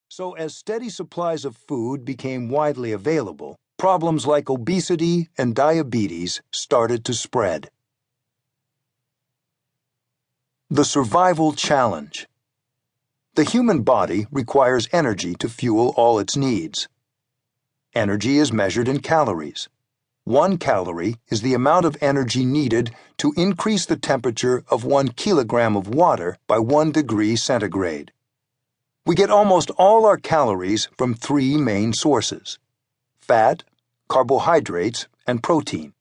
So as steady supplies of food became widely available, problems like obesity and diabetes started to spread. The survival challenge. The human body requires energy to fuel all its needs. Energy is measured in calories. 1 calorie is the amount of energy needed to increase the temperature of 1 kilogram of water by 1 degree centigrade. We get almost all our calories from 3 main sources: fat, carbohydrates, and protein.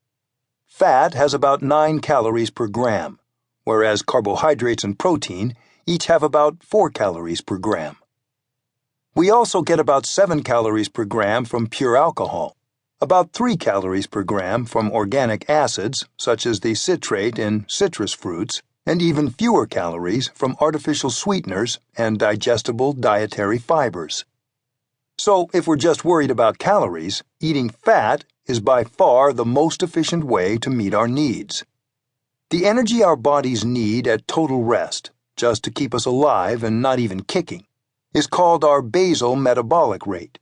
Fat has about 9 calories per gram, whereas carbohydrates and protein each have about 4 calories per gram. We also get about 7 calories per gram from pure alcohol, about 3 calories per gram from organic acids, such as the citrate in citrus fruits, and even fewer calories from artificial sweeteners and digestible dietary fibers. So, if we're just worried about calories, eating fat is by far the most efficient way to meet our needs. The energy our bodies need at total rest, just to keep us alive and not even kicking, is called our basal metabolic rate.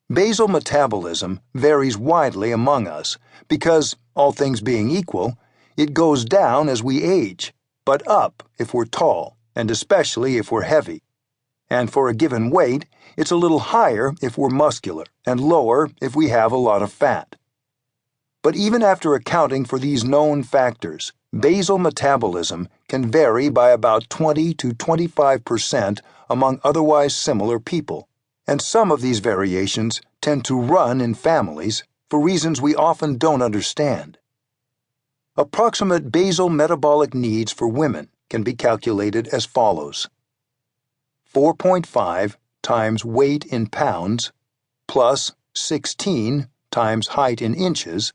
Basal metabolism varies widely among us because, all things being equal, it goes down as we age, but up if we're tall, and especially if we're heavy. And for a given weight, it's a little higher if we're muscular and lower if we have a lot of fat. But even after accounting for these known factors, basal metabolism can vary by about 20 to 25% among otherwise similar people, and some of these variations tend to run in families for reasons we often don't understand. Approximate basal metabolic needs for women can be calculated as follows: 4.5 times weight in pounds plus 16 times height in inches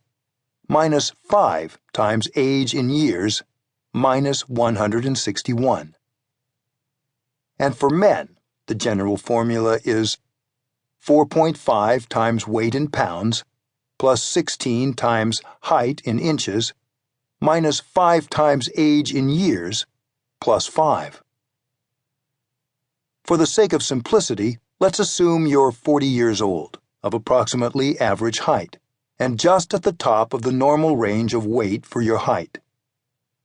minus 5 times age in years minus 161. And for men, the general formula is 4.5 times weight in pounds plus 16 times height in inches minus 5 times age in years plus 5. For the sake of simplicity, let's assume you're 40 years old, of approximately average height, and just at the top of the normal range of weight for your height.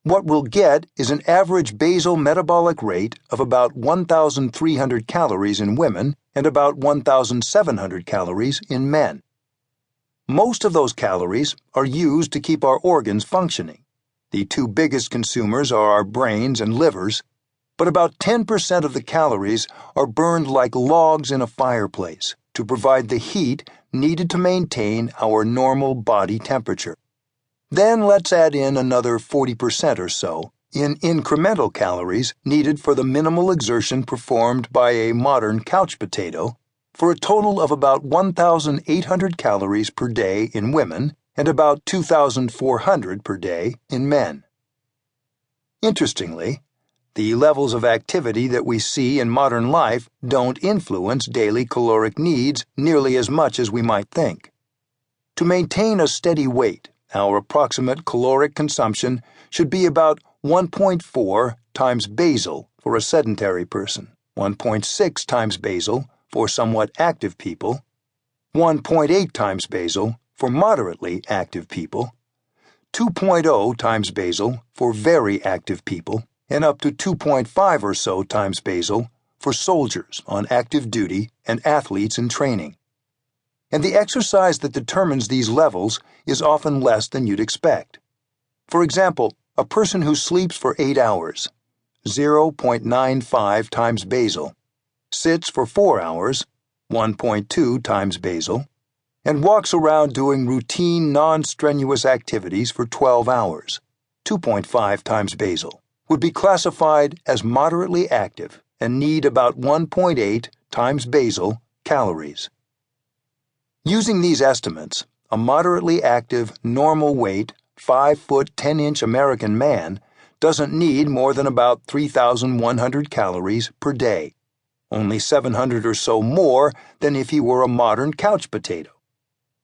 What we'll get is an average basal metabolic rate of about 1,300 calories in women and about 1,700 calories in men. Most of those calories are used to keep our organs functioning. The 2 biggest consumers are our brains and livers, but about 10% of the calories are burned like logs in a fireplace to provide the heat needed to maintain our normal body temperature. Then let's add in another 40% or so in incremental calories needed for the minimal exertion performed by a modern couch potato, for a total of about 1,800 calories per day in women and about 2,400 per day in men. Interestingly, the levels of activity that we see in modern life don't influence daily caloric needs nearly as much as we might think. To maintain a steady weight, our approximate caloric consumption should be about 1.4 times basal for a sedentary person, 1.6 times basal for somewhat active people, 1.8 times basal for moderately active people, 2.0 times basal for very active people, and up to 2.5 or so times basal for soldiers on active duty and athletes in training. And the exercise that determines these levels is often less than you'd expect. For example, a person who sleeps for 8 hours, 0.95 times basal, sits for 4 hours, 1.2 times basal, and walks around doing routine non-strenuous activities for 12 hours, 2.5 times basal, would be classified as moderately active and need about 1.8 times basal calories. Using these estimates, a moderately active, normal weight, 5-foot 10-inch American man doesn't need more than about 3,100 calories per day, only 700 or so more than if he were a modern couch potato.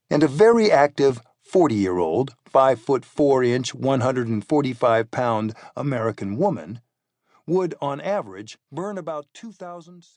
And a very active 40-year-old, 5-foot 4-inch, 145-pound American woman would, on average, burn about 2,000